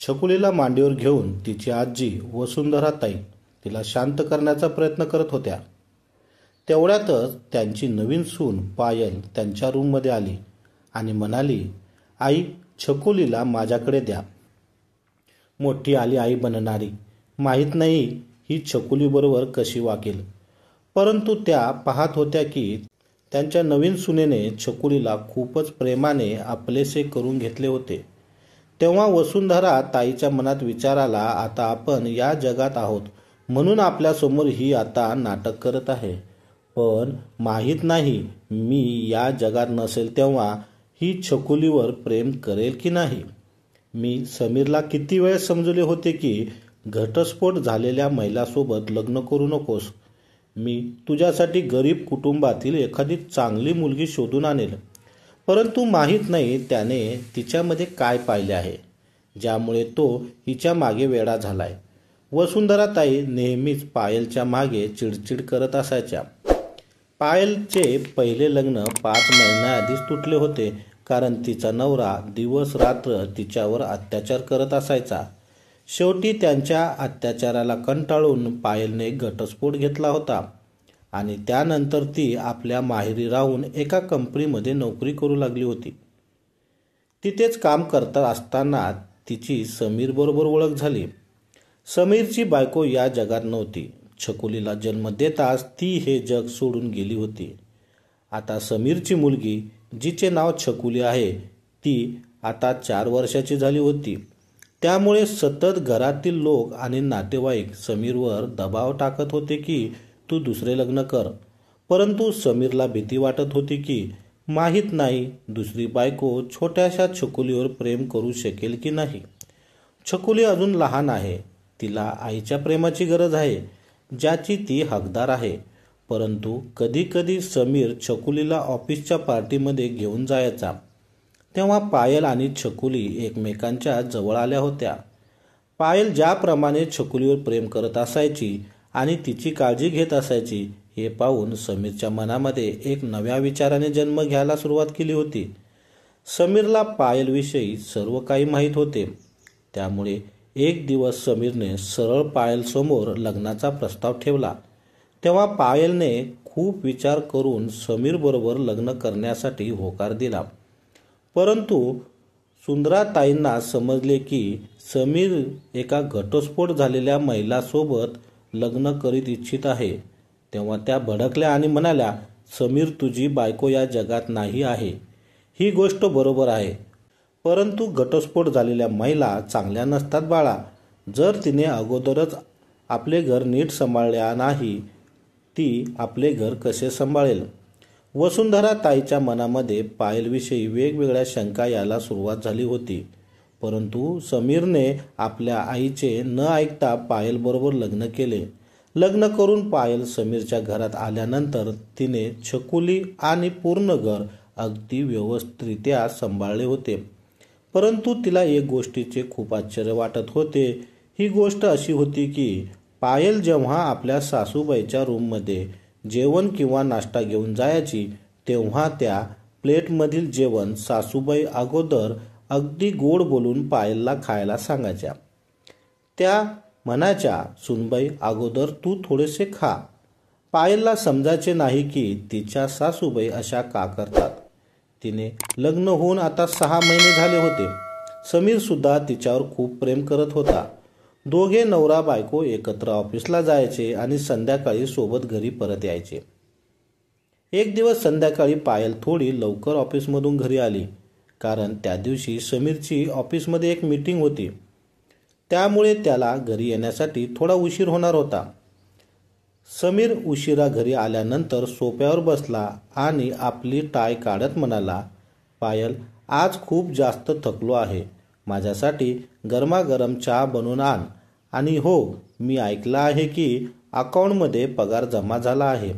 छकुलीला मांडीवर घेऊन तिची आजी वसुंधराताई तिला शांत करण्याचा प्रयत्न करत होत्या. तेवढ्यातच त्यांची नवीन सून पायल त्यांच्या रूममध्ये आली आणि म्हणाली, आई, छकुलीला माझ्याकडे द्या. मोठी आली आई बनणारी. माहीत नाही ही छकुलीबरोबर कशी वागेल. परंतु त्या पाहत होत्या की त्यांच्या नवीन सुनेने छकुलीला खूपच प्रेमाने आपलेसे करून घेतले होते. तेव्हा वसुंधरा ताईच्या मनात विचार आला, आता आपण या जगात आहोत म्हणून आपल्यासमोर ही आता नाटक करत आहे. पण माहीत नाही मी या जगात नसेल तेव्हा ही छकुलीवर प्रेम करेल की नाही. मी समीरला किती वेळ समजवले होते की घटस्फोट झालेल्या महिलासोबत लग्न करू नकोस. मी तुझ्यासाठी गरीब कुटुंबातील एखादी चांगली मुलगी शोधून आणेल. परंतु माहीत नाही त्याने तिच्यामध्ये काय पाहिले आहे ज्यामुळे तो हिच्या मागे वेडा झालाय. वसुंधराताई नेहमीच पायलच्या मागे चिडचिड करत असायच्या. पायलचे पहिले लग्न 5 महिन्याआधीच तुटले होते कारण तिचा नवरा दिवस रात्र तिच्यावर अत्याचार करत असायचा. शेवटी त्यांच्या अत्याचाराला कंटाळून पायलने घटस्फोट घेतला होता आणि त्यानंतर ती आपल्या माहेरी राहून एका कंपनीमध्ये नोकरी करू लागली होती. तिथेच काम करत असताना तिची समीर बरोबर ओळख झाली. समीरची बायको या जगात नव्हती. छकुलीला जन्म देताच ती हे जग सोडून गेली होती. आता समीरची मुलगी जिचे नाव छकुली आहे ती आता 4 वर्षाची झाली होती. त्यामुळे सतत घरातील लोक आणि नातेवाईक समीरवर दबाव टाकत होते की तू दुसरे लग्न कर. परंतु समीरला भीती वाटत होती की माहीत नाही दुसरी बायको छोट्याशा छकुलीवर प्रेम करू शकेल की नाही. छकुली अजून लहान आहे. तिला आईच्या प्रेमाची गरज आहे ज्याची ती हकदार आहे. परंतु कधी कधी समीर छकुलीला ऑफिसच्या पार्टीमध्ये घेऊन जायचा तेव्हा पायल आणि छकुली एकमेकांच्या जवळ आल्या होत्या. पायल ज्याप्रमाणे छकुलीवर प्रेम करत असायची आणि तिची काळजी घेत असायची हे पाहून समीरच्या मनामध्ये एक नव्या विचाराने जन्म घ्यायला सुरुवात केली होती. समीरला पायलविषयी सर्व काही माहीत होते. त्यामुळे एक दिवस समीरने सरळ पायलसमोर लग्नाचा प्रस्ताव ठेवला. तेव्हा पायलने खूप विचार करून समीरबरोबर लग्न करण्यासाठी होकार दिला. परंतु सुंदराताईंना समजले की समीर एका घटस्फोट झालेल्या महिलासोबत लग्न करीत इच्छित आहे. तेव्हा त्या भडकल्या आणि म्हणाल्या, समीर, तुझी बायको या जगात नाही आहे. ही गोष्ट बरोबर आहे. परंतु घटस्फोट झालेल्या महिला चांगल्या नसतात बाळा. जर तिने अगोदरच आपले घर नीट सांभाळले नाही ती आपले घर कसे सांभाळेल. वसुंधरा ताईच्या मनामध्ये पायलविषयी वेगवेगळ्या शंका यायला सुरुवात झाली होती. परंतु समीरने आपल्या आईचे न ऐकता पायलबरोबर लग्न केले. लग्न करून पायल समीरच्या घरात आल्यानंतर तिने छकुली आणि पूर्ण घर अगदी व्यवस्थितरित्या सांभाळले होते. परंतु तिला एक गोष्टीचे खूप आश्चर्य वाटत होते. ही गोष्ट अशी होती की पायल जेव्हा आपल्या सासूबाईच्या रूममध्ये जेवण किंवा नाश्ता घेऊन जायची तेव्हा त्या प्लेटमधील जेवण सासूबाई अगोदर अगदी गोड बोलून पायलला खायला सांगायच्या. त्या म्हणायच्या, सुनबाई, अगोदर तू थोडेसे खा. पायलला समजायचे नाही की तिच्या सासूबाई अशा का करतात. तिने लग्न होऊन आता 6 महिने झाले होते. समीर सुद्धा तिच्यावर खूप प्रेम करत होता. दोघे नवरा बायको एकत्र ऑफिसला जायचे आणि संध्याकाळी सोबत घरी परत यायचे. एक दिवस संध्याकाळी पायल थोडी लवकर ऑफिसमधून घरी आली कारण त्या दिवशी समीरची ऑफिसमध्ये एक मीटिंग होती. त्यामुळे त्याला घरी येण्यासाठी थोडा उशीर होणार होता. समीर उशिरा घरी आल्यानंतर सोफ्यावर बसला आणि आपली टाय काढत म्हणाला, पायल, आज खूप जास्त थकलो आहे. माझ्यासाठी गरमागरम चहा बनवून आण. आणि हो, मी ऐकलं आहे की अकाउंटमध्ये पगार जमा झाला आहे.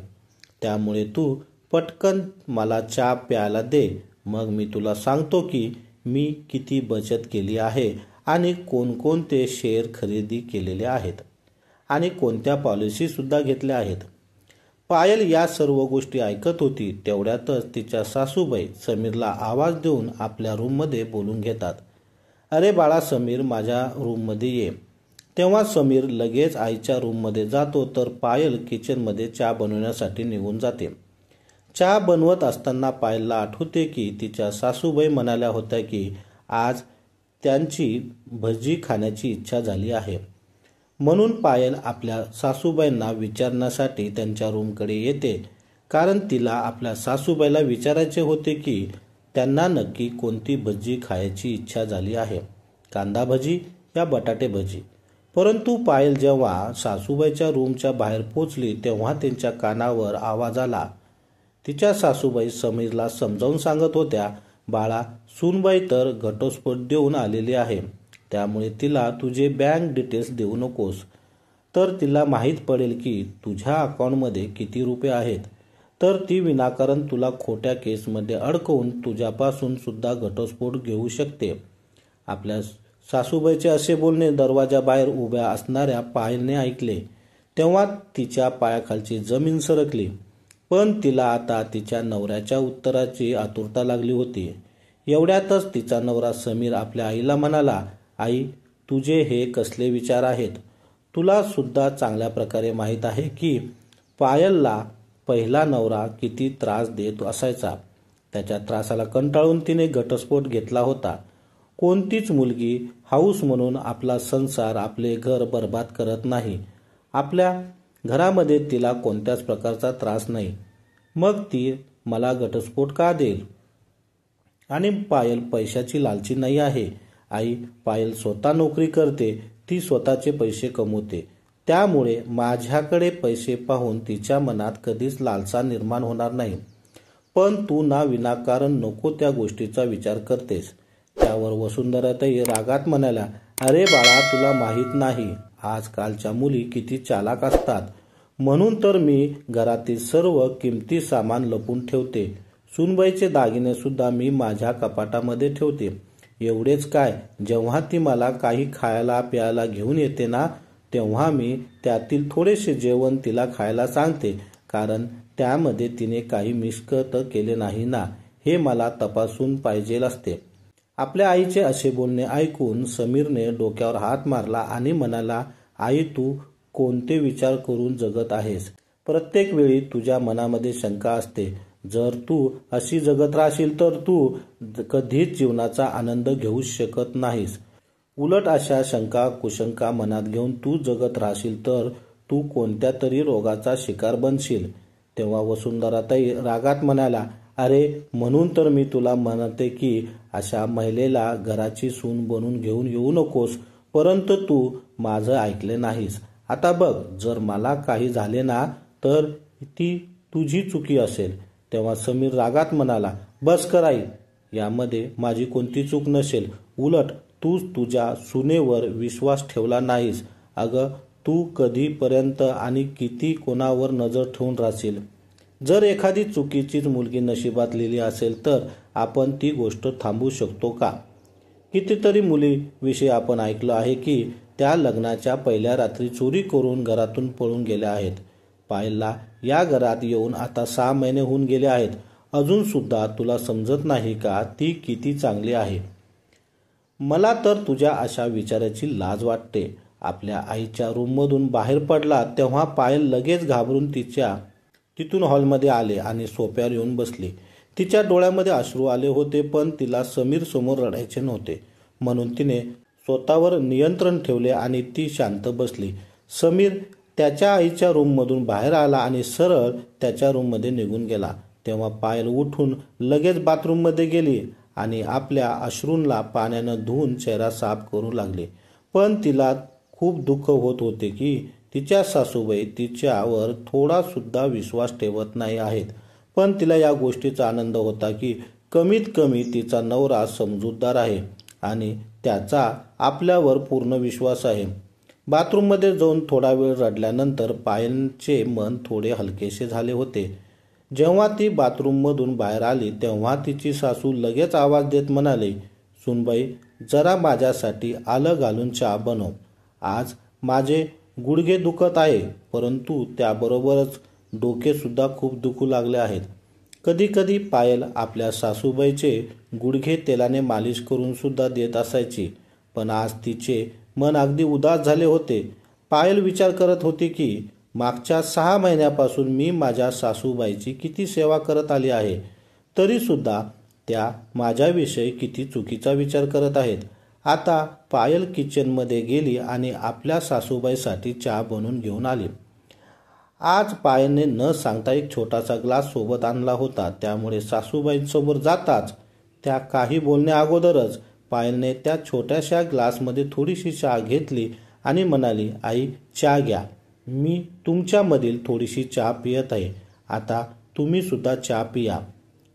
त्यामुळे तू पटकन मला चहा प्यायला दे. मग मी तुला सांगतो की मी किती बचत केली आहे आणि कोणकोणते शेअर खरेदी केलेले आहेत आणि कोणत्या पॉलिसी सुद्धा घेतल्या आहेत. पायल या सर्व गोष्टी ऐकत होती. तेवढ्यातच तिच्या सासूबाई समीरला आवाज देऊन आपल्या रूममध्ये बोलून घेतात. अरे बाळा समीर, माझ्या रूममध्ये ये. तेव्हा समीर लगेच आईच्या रूममध्ये जातो तर पायल किचनमध्ये चहा बनवण्यासाठी निघून जाते. चहा बनवत असताना पायलला आठवते की तिच्या सासूबाई म्हणाल्या होत्या की आज त्यांची भजी खाण्याची इच्छा झाली आहे. म्हणून पायल आपल्या सासूबाईंना विचारण्यासाठी त्यांच्या रूमकडे येते, कारण तिला आपल्या सासूबाईला विचारायचे होते की त्यांना नक्की कोणती भजी खायची इच्छा झाली आहे, कांदा भजी या बटाटे भजी. परंतु पायल जेव्हा सासूबाईच्या रूमच्या बाहेर पोचली तेव्हा त्यांच्या कानावर आवाज आला. तिच्या सासूबाई समीरला समजावून सांगत होत्या, बाळा, सूनबाई तर घटस्फोट देऊन आलेली आहे, त्यामुळे तिला तुझे बँक डिटेल्स देऊ नकोस, तर तिला माहीत पडेल की तुझ्या अकाउंटमध्ये किती रुपये आहेत, तर ती विनाकारण तुला खोट्या केसमध्ये अडकवून तुझ्यापासून सुद्धा घटस्फोट घेऊ शकते. आपल्या सासूबाईचे असे बोलणे दरवाजाबाहेर उभ्या असणाऱ्या पायलने ऐकले. तेव्हा तिच्या पायाखालची जमीन सरकली. पण तिला आता तिच्या नवऱ्याच्या उत्तराची आतुरता लागली होती. एवढ्यातच तिचा नवरा समीर आपल्या आईला म्हणाला, आई, तुझे हे कसले विचार आहेत? तुला सुद्धा चांगल्या प्रकारे माहीत आहे की पायलला पहिला नवरा किती त्रास देत असायचा. त्याच्या त्रासाला कंटाळून तिने घटस्फोट घेतला होता. कोणतीच मुलगी हाऊस म्हणून आपला संसार, आपले घर बर्बाद करत नाही. आपल्या घरामध्ये तिला कोणत्याच प्रकारचा त्रास नाही, मग ती मला घटस्फोट का देईल? आणि पायल पैशाची लालची नाही आहे आई. पायल स्वतः नोकरी करते, ती स्वतःचे पैसे कमवते, त्यामुळे माझ्याकडे पैसे पाहून तिच्या मनात कधीच लालसा निर्माण होणार नाही. पण तू ना विनाकारण नको त्या गोष्टीचा विचार करतेस. त्यावर वसुंधराताई रागात म्हणाल्या, अरे बाळा, तुला माहीत नाही आजकालच्या मुली किती चालाक असतात. म्हणून तर मी घरातील सर्व किमती सामान लपून ठेवते. सूनबाईचे दागिने सुद्धा मी माझ्या कपाटामध्ये ठेवते. एवढेच काय, जेव्हा ती मला काही खायला प्यायला घेऊन येते ना, तेव्हा मी त्यातील थोडेसे जेवण तिला खायला सांगते, कारण त्यामध्ये तिने काही मिश्क केले नाही ना, हे मला तपासून पाहिजे असते. आपल्या आईचे असे बोलणे ऐकून समीरने डोक्यावर हात मारला आणि म्हणाला, आई, तू कोणते विचार करून जगत आहेस? प्रत्येक वेळी तुझ्या मनामध्ये शंका असते. जर तू अशी जगत राहशील तर तू कधीच जीवनाचा आनंद घेऊ शकत नाहीस. उलट अशा शंका कुशंका मनात घेऊन तू जगत राहशील तर तू कोणत्या तरी रोगाचा शिकार बनशील. तेव्हा वसुंधराताई रागात म्हणाला, अरे, म्हणून तर मी तुला म्हणते की अशा महिलेला घराची सून बनून घेऊन येऊ नकोस, परंतु तू माझं ऐकले नाहीस. आता बघ, जर मला काही झाले ना तर ती तुझी चुकी असेल. तेव्हा समीर रागात म्हणाला, बस कर आई, यामध्ये माझी कोणती चूक नसेल. उलट तू तुझ्या सुनेवर विश्वास ठेवला नाहीस. अगं, तू कधीपर्यंत आणि किती कोणावर नजर ठेवून राहशील? जर एखादी चुकीचीच मुलगी नशिबात लिहिली असेल तर आपण ती गोष्ट थांबवू शकतो का? कितीतरी मुलीविषयी आपण ऐकलं आहे की त्या लग्नाच्या पहिल्या रात्री चोरी करून घरातून पळून गेल्या आहेत. पायलला या घरात येऊन आता 6 महिने होऊन गेले आहेत. अजून सुद्धा तुला समजत नाही का ती किती चांगली आहे? मला तर तुझ्या अशा विचाराची लाज वाटते. आपल्या आईच्या रूममधून बाहेर पडला तेव्हा पायल लगेच घाबरून तिथून हॉलमध्ये आले आणि सोफ्यावर येऊन बसली. तिच्या डोळ्यामध्ये अश्रू आले होते, पण तिला समीर समोर रडायचे नव्हते. म्हणून तिने स्वतःवर नियंत्रण ठेवले आणि ती शांत बसली. समीर त्याच्या आईच्या रूममधून बाहेर आला आणि सरळ त्याच्या रूममध्ये निघून गेला. तेव्हा पायल उठून लगेच बाथरूममध्ये गेली आणि आपल्या अश्रूंना पाण्यानं धुवून चेहरा साफ करू लागली. पण तिला खूप दुःख होत होते की तिच्या सासूबाई तिच्यावर थोडा सुद्धा विश्वास ठेवत नाही आहेत. पण तिला या गोष्टीचा आनंद होता की कमीत कमी तिचा नवरा समजूतदार आहे आणि त्याचा आपल्यावर पूर्ण विश्वास आहे. बाथरूममध्ये जाऊन थोडा वेळ रडल्यानंतर पायलचे मन थोडे हलकेसे झाले होते. जेव्हा ती बाथरूममधून बाहेर आली तेव्हा तिची सासू लगेच आवाज देत म्हणाली, सुनबाई, जरा माझ्यासाठी आलं घालून चहा बनव. आज माझे गुडघे दुखत आहे, परंतु त्याबरोबरच डोके सुद्धा खूप दुखू लागले आहेत. कधी कधी पायल आपल्या सासूबाईचे गुडघे तेलाने मालिश करून सुद्धा देत असायची. पण आज तिचे मन अगदी उदास झाले होते. पायल विचार करत होती की मागच्या 6 महिन्यापासून मी माझ्या सासूबाईची किती सेवा करत आली आहे, तरी सुद्धा त्या माझ्याविषयी किती चुकीचा विचार करत आहेत. आता पायल किचनमध्ये गेली आणि आपल्या सासूबाईसाठी चहा बनवून घेऊन आली. आज पायलने न सांगता एक छोटासा ग्लास सोबत आणला होता, त्यामुळे सासूबाईंसमोर जाताच त्या काही बोलण्या अगोदरच पायलने त्या छोट्याशा ग्लासमध्ये थोडीशी चहा घेतली आणि म्हणाली, आई चहा घ्या, मी तुमच्यामधील थोडीशी चहा पियत आहे, आता तुम्ही सुद्धा चहा पिया,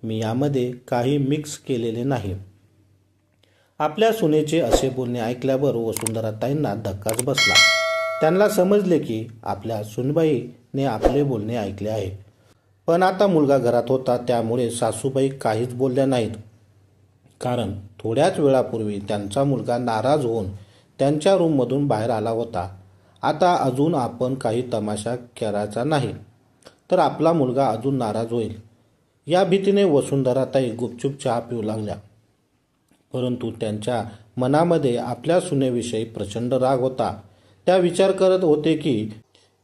मी यामध्ये काही मिक्स केलेले नाही. आपल्या सुनेचे असे बोलणे ऐकल्यावर वसुंधराताईंना धक्काच बसला. त्यांना समजले की आपल्या सुनबाईने आपले बोलणे ऐकले आहे. पण आता मुलगा घरात होता, त्यामुळे सासूबाई काहीच बोलल्या नाहीत. कारण थोड्याच वेळापूर्वी त्यांचा मुलगा नाराज होऊन त्यांच्या रूममधून बाहेर आला होता. आता अजून आपण काही तमाशा करायचा नाही तर आपला मुलगा अजून नाराज होईल, या भीतीने वसुंधराताई गुपचूप चहा पिऊ लागल्या. परंतु त्यांच्या मनामध्ये आपल्या सुनेविषयी प्रचंड राग होता. त्या विचार करत होते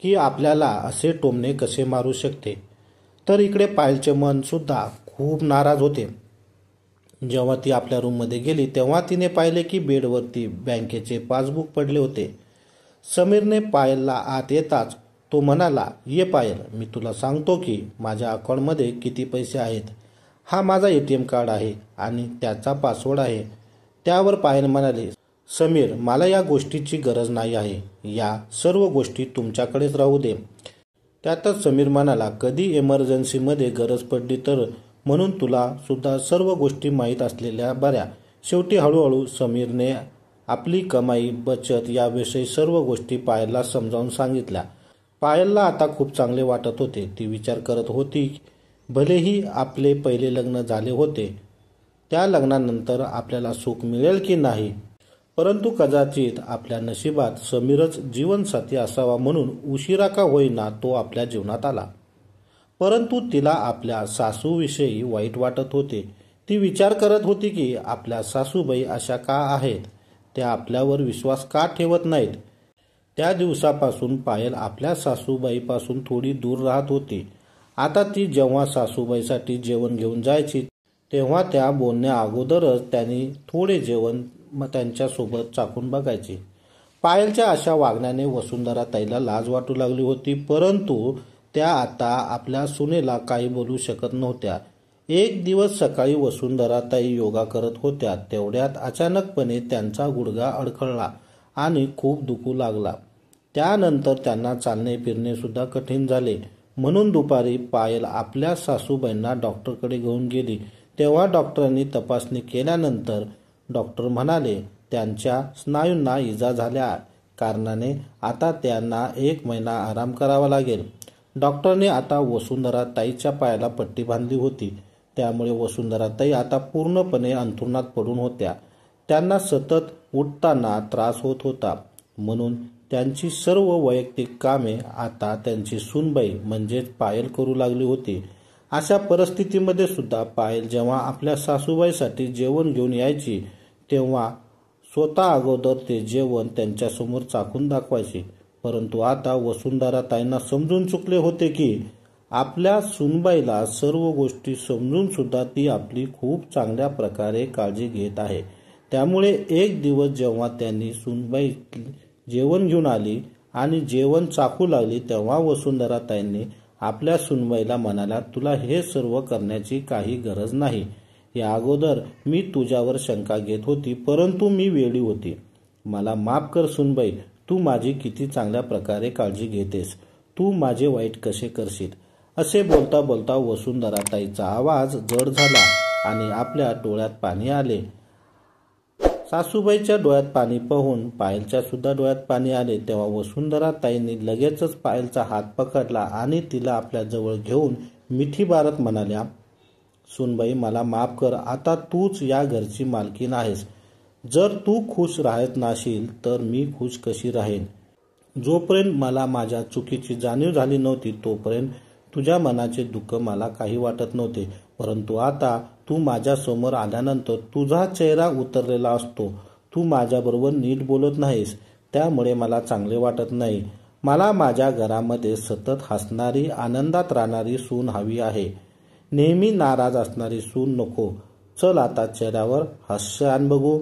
की आपल्याला असे टोमणे कसे मारू शकते. तर इकडे पायलचे मन सुद्धा खूप नाराज होते. जेव्हा ती आपल्या रूममध्ये गेली तेव्हा तिने पाहिले की बेडवरती बँकेचे पासबुक पडले होते. समीरने पायलला आत येताच तो म्हणाला, ये पायल, मी तुला सांगतो की माझ्या अकाउंटमध्ये किती पैसे आहेत. हा माझा ATM कार्ड आहे आणि त्याचा पासवर्ड आहे. त्यावर पायल म्हणाली, समीर, मला या गोष्टीची गरज नाही आहे, या सर्व गोष्टी तुमच्याकडेच राहू दे. त्यातच समीर म्हणाला, कधी इमर्जन्सीमध्ये गरज पडली तर, म्हणून तुला सुद्धा सर्व गोष्टी माहीत असलेल्या बऱ्या. शेवटी हळूहळू समीरने आपली कमाई, बचत याविषयी सर्व गोष्टी पायलला समजावून सांगितल्या. पायलला आता खूप चांगले वाटत होते. ती विचार करत होती, भलेही आपले पहिले लग्न झाले होते, त्या लग्नानंतर आपल्याला सुख मिळेल की नाही, परंतु कदाचित आपल्या नशिबात समीरच जीवनसाथी असावा, म्हणून उशिरा का होईना तो आपल्या जीवनात आला. परंतु तिला आपल्या सासूविषयी वाईट वाटत होते. ती विचार करत होती की आपल्या सासूबाई अशा का आहेत, त्या आपल्यावर विश्वास का ठेवत नाहीत. त्या दिवसापासून पायल आपल्या सासूबाईपासून थोडी दूर राहत होती. आता ती जेव्हा सासूबाईसाठी जेवण घेऊन जायची तेव्हा त्या बोलण्या अगोदरच त्यांनी थोडे जेवण त्यांच्यासोबत चाखून बघायचे. पायलच्या अशा वागण्याने वसुंधराताईला लाज वाटू लागली होती, परंतु त्या आता आपल्या सुनेला काही बोलू शकत नव्हत्या. एक दिवस सकाळी वसुंधराताई योगा करत होत्या, तेवढ्यात अचानकपणे त्यांचा गुडघा अडखळला आणि खूप दुखू लागला. त्यानंतर त्यांना चालणे फिरणे सुद्धा कठीण झाले. म्हणून दुपारी पायल आपल्या सासूबाईंना डॉक्टरकडे घेऊन गेली. तेव्हा डॉक्टरांनी तपासणी केल्यानंतर डॉक्टर म्हणाले, त्यांच्या स्नायूंना इजा झाल्या कारणाने आता त्यांना 1 महिना आराम करावा लागेल. डॉक्टरने आता वसुंधराताईच्या पायाला पट्टी बांधली होती, त्यामुळे वसुंधराताई आता पूर्णपणे अंथरुणात पडून होत्या. त्यांना सतत उठताना त्रास होत होता, म्हणून त्यांची सर्व वैयक्तिक कामे आता त्यांची सूनबाई म्हणजेच पायल करू लागली होती. अशा परिस्थितीमध्ये सुद्धा पायल जेव्हा आपल्या सासूबाईसाठी जेवण घेऊन यायची तेव्हा स्वतः अगोदर ते जेवण त्यांच्यासमोर चाखून दाखवायची. परंतु आता वसुंधराताईंना समजून चुकले होते की आपल्या सुनबाईला सर्व गोष्टी समजून सुद्धा ती आपली खूप चांगल्या प्रकारे काळजी घेत आहे. त्यामुळे एक दिवस जेव्हा त्यांनी सुनबाई जेवण घेऊन आली आणि जेवण चाखू लागली तेव्हा वसुंधराताईंनी आपल्या सुनबाईला म्हणाला, तुला हे सर्व करण्याची काही गरज नाही. या अगोदर मी तुझ्यावर शंका घेत होती, परंतु मी वेडी होती. मला माफ कर सुनबाई, तू माझी किती चांगल्या प्रकारे काळजी घेतेस, तू माझे वाईट कसे करशील. असे बोलता बोलता वसुंधराताईचा आवाज जड झाला आणि आपल्या डोळ्यात पाणी आले. सासूबाईच्या डोळ्यात पाणी पाहून पायलच्या सुद्धा डोळ्यात पाणी आले. तेव्हा वसुंधराताईंनी लगेचच पायलचा हात पकडला आणि तिला आपल्या जवळ घेऊन मिठी मारत म्हणाल्या, सुनबाई मला माफ कर, आता तूच या घरची मालकीण आहेस. जर तू खुश राहत नाशील तर मी खुश कशी राहीन. जोपर्यंत मला माझ्या चुकीची जाणीव झाली नव्हती तोपर्यंत तुझ्या मनाचे दुःख मला काही वाटत नव्हते, परंतु आता तू माझ्या समोर आल्यानंतर तुझा चेहरा उतरलेला असतो, तू माझ्याबरोबर नीट बोलत नाहीस, त्यामुळे मला चांगले वाटत नाही. मला माझ्या घरामध्ये सतत हसणारी, आनंदात राहणारी सून हवी आहे. नेहमी नाराज असणारी सून नको. चल आता चेहऱ्यावर हास्य आण बघू.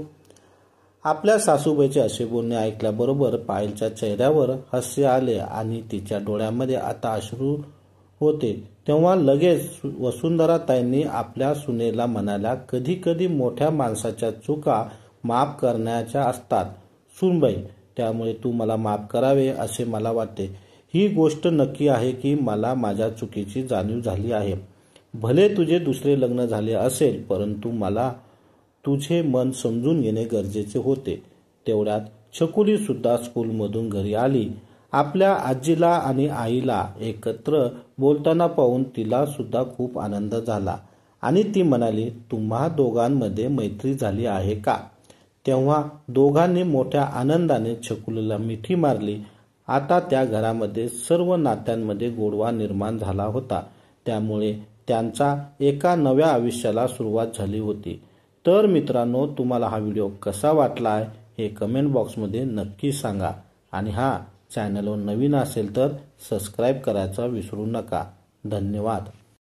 आपल्या सासूबाईचे असे बोलणे ऐकल्याबरोबर पायलच्या चेहऱ्यावर हास्य आले आणि तिच्या डोळ्यामध्ये आता अश्रू होते. तेव्हा लगेच वसुंधराताईंनी आपल्या सुनेला म्हणाल्या, कधी कधी मोठ्या माणसाच्या चुका माफ करण्याच्या असतात सूनबाई, त्यामुळे तू मला माफ करावे असे मला वाटते. ही गोष्ट नक्की आहे की मला माझ्या चुकीची जाणीव झाली आहे. भले तुझे दुसरे लग्न झाले असेल, परंतु मला तुझे मन समजून घेणे गरजेचे होते. तेवढ्यात छकुली सुद्धा स्कूलमधून घरी आली. आपल्या आजीला आणि आईला एकत्र बोलताना पाहून तिला सुद्धा खूप आनंद झाला आणि ती म्हणाली, तुम्हा दोघांमध्ये मैत्री झाली आहे का? तेव्हा दोघांनी मोठ्या आनंदाने छकुलीला मिठी मारली. आता त्या घरामध्ये सर्व नात्यांमध्ये गोडवा निर्माण झाला होता. त्यामुळे त्यांचा एका नव्या आयुष्याला सुरुवात झाली होती. तर मित्रांनो, तुम्हाला हा व्हिडिओ कसा वाटला हे कमेंट बॉक्समध्ये नक्की सांगा आणि हा चॅनलवर नवीन असेल तर सबस्क्राईब करायचा विसरू नका. धन्यवाद.